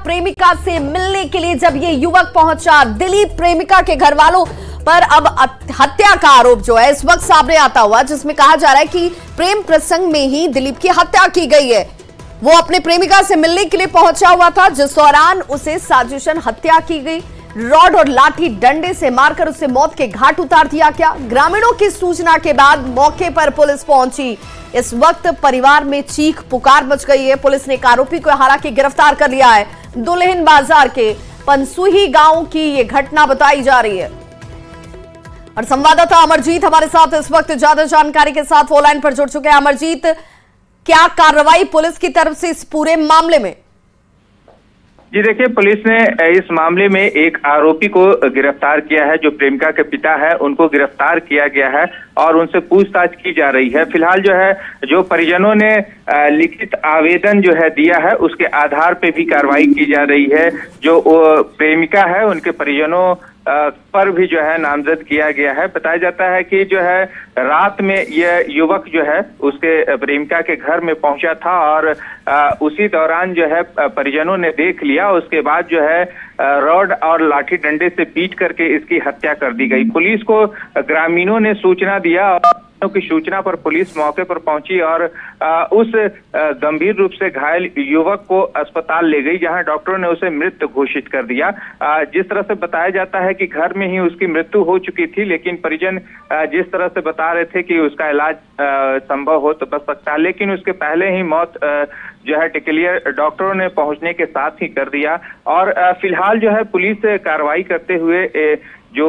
प्रेमिका से मिलने के लिए जब ये युवक पहुंचा, दिलीप प्रेमिका के घर वालों पर अब हत्या का आरोप जो है इस वक्त सामने आता हुआ, जिसमें कहा जा रहा है कि प्रेम प्रसंग में ही दिलीप की हत्या की गई है। वो अपने प्रेमिका से मिलने के लिए पहुंचा हुआ था, जिस दौरान उसे साजिशन हत्या की गई। रॉड और लाठी डंडे से मारकर उसे मौत के घाट उतार दिया गया। ग्रामीणों की सूचना के बाद मौके पर पुलिस पहुंची। इस वक्त परिवार में चीख पुकार मच गई है। पुलिस ने एक आरोपी को हालांकि गिरफ्तार कर लिया है। दुल्हिन बाजार के पंसुही गांव की यह घटना बताई जा रही है और संवाददाता अमरजीत हमारे साथ इस वक्त ज्यादा जानकारी के साथ फोन लाइन पर जुड़ चुके हैं। अमरजीत, क्या कार्रवाई पुलिस की तरफ से इस पूरे मामले में? जी देखिए, पुलिस ने इस मामले में एक आरोपी को गिरफ्तार किया है। जो प्रेमिका के पिता है उनको गिरफ्तार किया गया है और उनसे पूछताछ की जा रही है। फिलहाल जो है, जो परिजनों ने लिखित आवेदन जो है दिया है उसके आधार पे भी कार्रवाई की जा रही है। जो प्रेमिका है उनके परिजनों पर भी जो है नामजद किया गया है। बताया जाता है कि जो है रात में यह युवक जो है उसके प्रेमिका के घर में पहुंचा था और उसी दौरान जो है परिजनों ने देख लिया। उसके बाद जो है रॉड और लाठी डंडे से पीट करके इसकी हत्या कर दी गई। पुलिस को ग्रामीणों ने सूचना दिया और की सूचना पर पुलिस मौके पर पहुंची और उस गंभीर रूप से घायल युवक को अस्पताल ले गई, जहां डॉक्टरों ने उसे मृत घोषित कर दिया। जिस तरह से बताया जाता है कि घर में ही उसकी मृत्यु हो चुकी थी, लेकिन परिजन जिस तरह से बता रहे थे कि उसका इलाज संभव हो तो बच सकता है, लेकिन उसके पहले ही मौत जो है टिकलियर डॉक्टरों ने पहुंचने के साथ ही कर दिया। और फिलहाल जो है पुलिस कार्रवाई करते हुए जो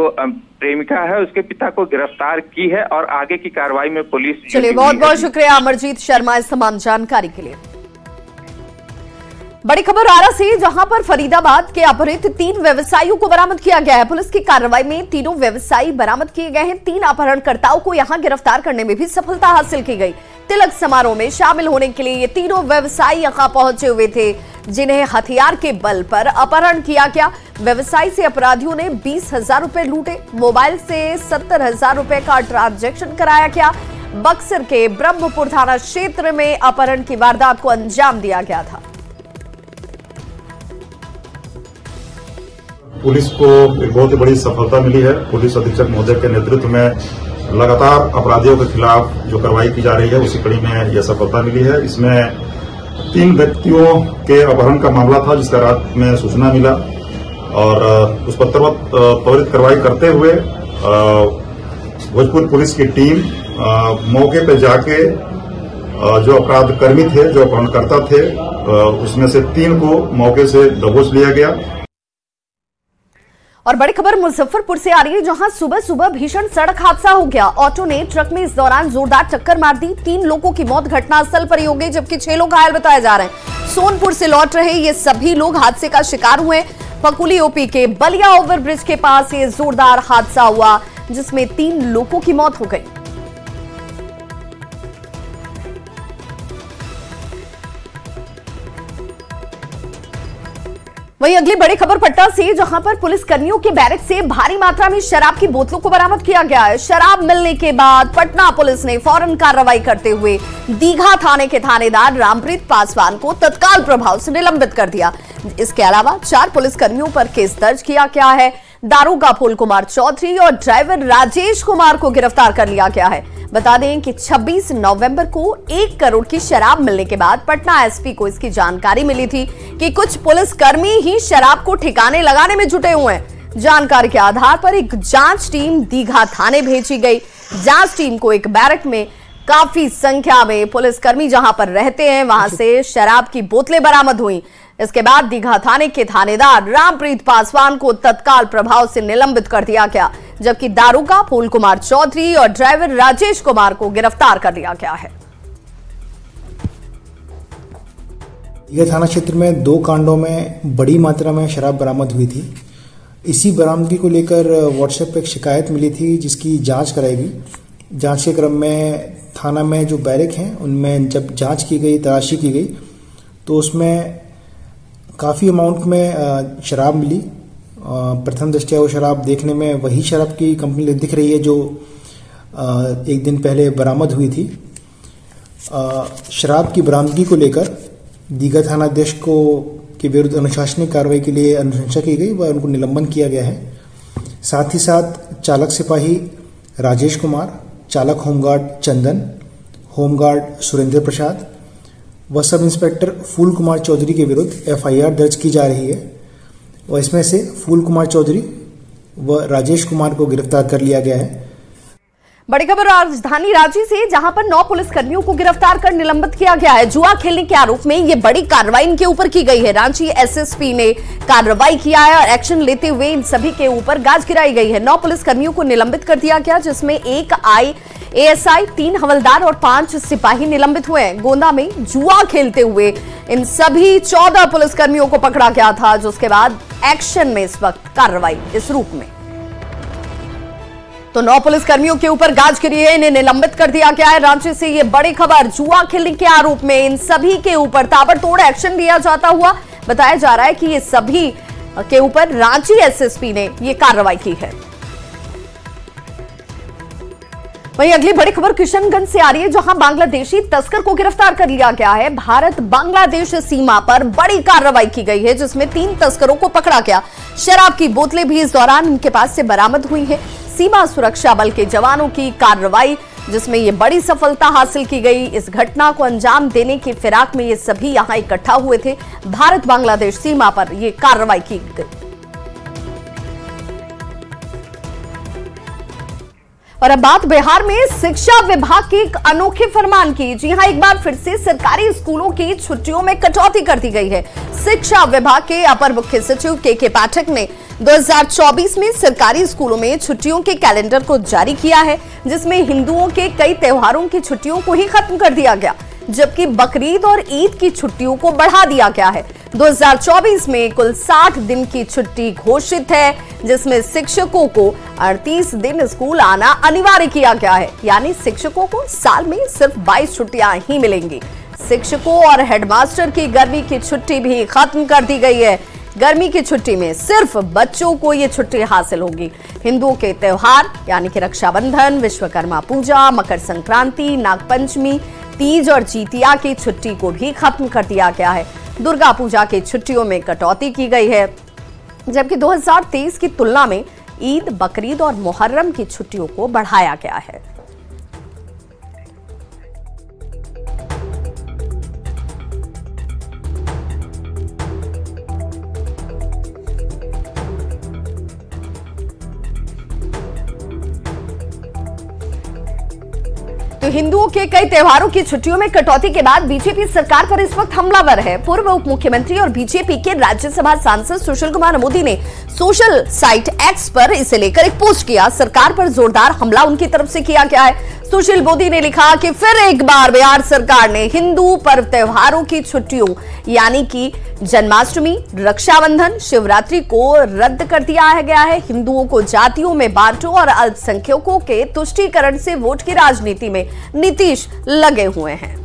प्रेमिका है उसके पिता को गिरफ्तार की है और आगे की कार्रवाई में पुलिस। चलिए, बहुत बहुत शुक्रिया अमरजीत शर्मा इस तमाम जानकारी के लिए। बड़ी खबर आरा से, जहां पर फरीदाबाद के अपहृत 3 व्यवसायियों को बरामद किया गया है। पुलिस की कार्रवाई में तीनों व्यवसायी बरामद किए गए हैं। 3 अपहरणकर्ताओं को यहां गिरफ्तार करने में भी सफलता हासिल की गई। तिलक समारोह में शामिल होने के लिए ये तीनों व्यवसायी यहां पहुंचे हुए थे, जिन्हें हथियार के बल पर अपहरण किया गया। व्यवसायी से अपराधियों ने 20,000 रुपए लूटे। मोबाइल से 70,000 रुपए का ट्रांजैक्शन कराया गया। बक्सर के ब्रह्मपुर थाना क्षेत्र में अपहरण की वारदात को अंजाम दिया गया था। पुलिस को एक बहुत ही बड़ी सफलता मिली है। पुलिस अधीक्षक महोदय के नेतृत्व में लगातार अपराधियों के खिलाफ जो कार्रवाई की जा रही है उसी कड़ी में यह सफलता मिली है। इसमें 3 व्यक्तियों के अपहरण का मामला था, जिसका रात में सूचना मिला और उस पर त्वरित कार्रवाई करते हुए भोजपुर पुलिस की टीम मौके पर जाके जो अपराध कर्मी थे, जो अपहरणकर्ता थे, उसमें से 3 को मौके से दबोच लिया गया। और बड़ी खबर मुजफ्फरपुर से आ रही है, जहां सुबह सुबह भीषण सड़क हादसा हो गया। ऑटो ने ट्रक में इस दौरान जोरदार टक्कर मार दी। 3 लोगों की मौत घटनास्थल पर ही हो गई, जबकि 6 लोग घायल बताए जा रहे हैं। सोनपुर से लौट रहे ये सभी लोग हादसे का शिकार हुए। पकुली ओपी के बलिया ओवरब्रिज के पास ये जोरदार हादसा हुआ, जिसमें 3 लोगों की मौत हो गई। वहीं अगली बड़ी खबर पटना से, जहां पर पुलिस कर्मियों के बैरक से भारी मात्रा में शराब की बोतलों को बरामद किया गया है। शराब मिलने के बाद पटना पुलिस ने फौरन कार्रवाई करते हुए दीघा थाने के थानेदार रामप्रीत पासवान को तत्काल प्रभाव से निलंबित कर दिया। इसके अलावा 4 पुलिस कर्मियों पर केस दर्ज किया गया है। दारोगा फूल कुमार चौधरी और ड्राइवर राजेश कुमार को गिरफ्तार कर लिया गया है। बता दें कि 26 नवंबर को 1 करोड़ की शराब मिलने के बाद पटना एसपी को इसकी जानकारी मिली थी कि कुछ पुलिसकर्मी ही शराब को ठिकाने लगाने में जुटे हुए हैं। जानकारी के आधार पर एक जांच टीम दीघा थाने भेजी गई। जांच टीम को एक बैरक में काफी संख्या में पुलिसकर्मी जहां पर रहते हैं वहां से शराब की बोतलें बरामद हुई। इसके बाद दीघा थाने के थानेदार रामप्रीत पासवान को तत्काल प्रभाव से निलंबित कर दिया गया, जबकि दारोगा फूल कुमार चौधरी और ड्राइवर राजेश कुमार को गिरफ्तार कर लिया गया है। दीघा थाना क्षेत्र में 2 कांडों में बड़ी मात्रा में शराब बरामद हुई थी। इसी बरामदगी को लेकर व्हाट्सएप पर एक शिकायत मिली थी, जिसकी जांच कराई गई। जांच के क्रम में थाना में जो बैरक हैं उनमें जब जांच की गई, तलाशी की गई, तो उसमें काफ़ी अमाउंट में शराब मिली। प्रथम दृष्टया वो शराब देखने में वही शराब की कंपनी दिख रही है जो 1 दिन पहले बरामद हुई थी। शराब की बरामदगी को लेकर दीघा थानाध्यक्ष को के विरुद्ध अनुशासनिक कार्रवाई के लिए अनुशंसा की गई व उनको निलंबन किया गया है। साथ ही साथ चालक सिपाही राजेश कुमार, चालक होमगार्ड चंदन, होमगार्ड सुरेंद्र प्रसाद व सब इंस्पेक्टर फूल कुमार चौधरी के विरुद्ध FIR दर्ज की जा रही है और इसमें से फूल कुमार चौधरी व राजेश कुमार को गिरफ्तार कर लिया गया है। बड़ी खबर राजधानी रांची से, जहां पर 9 पुलिसकर्मियों को गिरफ्तार कर निलंबित किया गया है। जुआ खेलने के आरोप में ये बड़ी कार्रवाई इनके ऊपर की गई है। रांची SSP ने कार्रवाई किया है और एक्शन लेते हुए इन सभी के ऊपर गाज गिराई गई है। 9 पुलिसकर्मियों को निलंबित कर दिया गया, जिसमें 1 ASI, 3 हवलदार और 5 सिपाही निलंबित हुए हैं। गोंदा में जुआ खेलते हुए इन सभी 14 पुलिसकर्मियों को पकड़ा गया था, जिसके बाद एक्शन में इस वक्त कार्रवाई इस रूप में। तो 9 पुलिसकर्मियों के ऊपर गाज गिरी है, इन्हें निलंबित कर दिया गया है। रांची से ये बड़ी खबर, जुआ खेलने के आरोप में इन सभी के ऊपर ताबड़तोड़ एक्शन लिया जाता हुआ बताया जा रहा है कि ये सभी के ऊपर रांची SSP ने ये कार्रवाई की है। वहीं अगली बड़ी खबर किशनगंज से आ रही है, जहां बांग्लादेशी तस्कर को गिरफ्तार कर लिया गया है। भारत बांग्लादेश सीमा पर बड़ी कार्रवाई की गई है, जिसमें 3 तस्करों को पकड़ा गया। शराब की बोतलें भी इस दौरान इनके पास से बरामद हुई है। सीमा सुरक्षा बल के जवानों की कार्रवाई, जिसमें ये बड़ी सफलता हासिल की गई। इस घटना को अंजाम देने की फिराक में ये सभी यहां इकट्ठा हुए थे। भारत बांग्लादेश सीमा पर ये कार्रवाई की गई। और अब बात बिहार में शिक्षा विभाग के एक अनोखे फरमान की। जी हां, एक बार फिर से सरकारी स्कूलों की छुट्टियों में कटौती कर दी गई है। शिक्षा विभाग के अपर मुख्य सचिव के पाठक ने 2024 में सरकारी स्कूलों में छुट्टियों के कैलेंडर को जारी किया है, जिसमें हिंदुओं के कई त्योहारों की छुट्टियों को ही खत्म कर दिया गया, जबकि बकरीद और ईद की छुट्टियों को बढ़ा दिया गया है। 2024 में कुल 60 दिन की छुट्टी घोषित है, जिसमें शिक्षकों को 38 दिन स्कूल आना अनिवार्य किया गया है। यानी शिक्षकों को साल में सिर्फ 22 छुट्टियां ही मिलेंगी। शिक्षकों और हेडमास्टर की गर्मी की छुट्टी भी खत्म कर दी गई है। गर्मी की छुट्टी में सिर्फ बच्चों को ये छुट्टी हासिल होगी। हिंदुओं के त्योहार यानी कि रक्षाबंधन, विश्वकर्मा पूजा, मकर संक्रांति, नागपंचमी, तीज और जीतिया की छुट्टी को भी खत्म कर दिया गया है। दुर्गा पूजा की छुट्टियों में कटौती की गई है, जबकि 2023 की तुलना में ईद, बकरीद और मुहर्रम की छुट्टियों को बढ़ाया गया है। तो हिंदुओं के कई त्योहारों की छुट्टियों में कटौती के बाद बीजेपी सरकार पर इस वक्त हमलावर है। पूर्व उप मुख्यमंत्री और बीजेपी के राज्यसभा सांसद सुशील कुमार मोदी ने सोशल साइट X पर इसे लेकर एक पोस्ट किया। सरकार पर जोरदार हमला उनकी तरफ से किया गया है। सुशील मोदी ने लिखा कि फिर एक बार बिहार सरकार ने हिंदू पर्व त्योहारों की छुट्टियों यानी कि जन्माष्टमी, रक्षाबंधन, शिवरात्रि को रद्द कर दिया गया है। हिंदुओं को जातियों में बांटो और अल्पसंख्यकों के तुष्टीकरण से वोट की राजनीति में नीतीश लगे हुए हैं।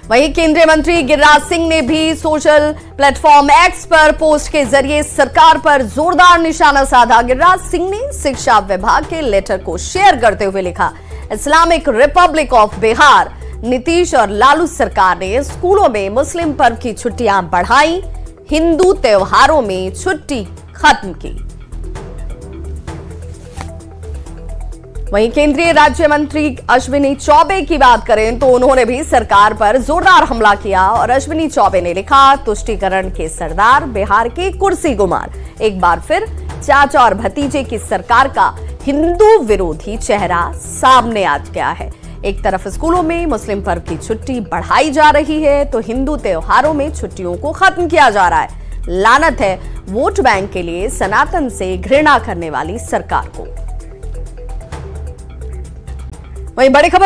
वहीं केंद्रीय मंत्री गिरिराज सिंह ने भी सोशल प्लेटफॉर्म X पर पोस्ट के जरिए सरकार पर जोरदार निशाना साधा। गिरिराज सिंह ने शिक्षा विभाग के लेटर को शेयर करते हुए लिखा, Islamic Republic of Bihar, Nitish और लालू सरकार ने स्कूलों में मुस्लिम पर्व की छुट्टियां बढ़ाई, हिंदू त्योहारों में छुट्टी खत्म की। वहीं केंद्रीय राज्य मंत्री अश्विनी चौबे की बात करें तो उन्होंने भी सरकार पर जोरदार हमला किया और अश्विनी चौबे ने लिखा, तुष्टीकरण के सरदार, बिहार के कुर्सी गुमार, एक बार फिर चाचा और भतीजे की सरकार का हिंदू विरोधी चेहरा सामने आ गया है। एक तरफ स्कूलों में मुस्लिम पर्व की छुट्टी बढ़ाई जा रही है तो हिंदू त्योहारों में छुट्टियों को खत्म किया जा रहा है। लानत है वोट बैंक के लिए सनातन से घृणा करने वाली सरकार को। वहीं बड़ी खबर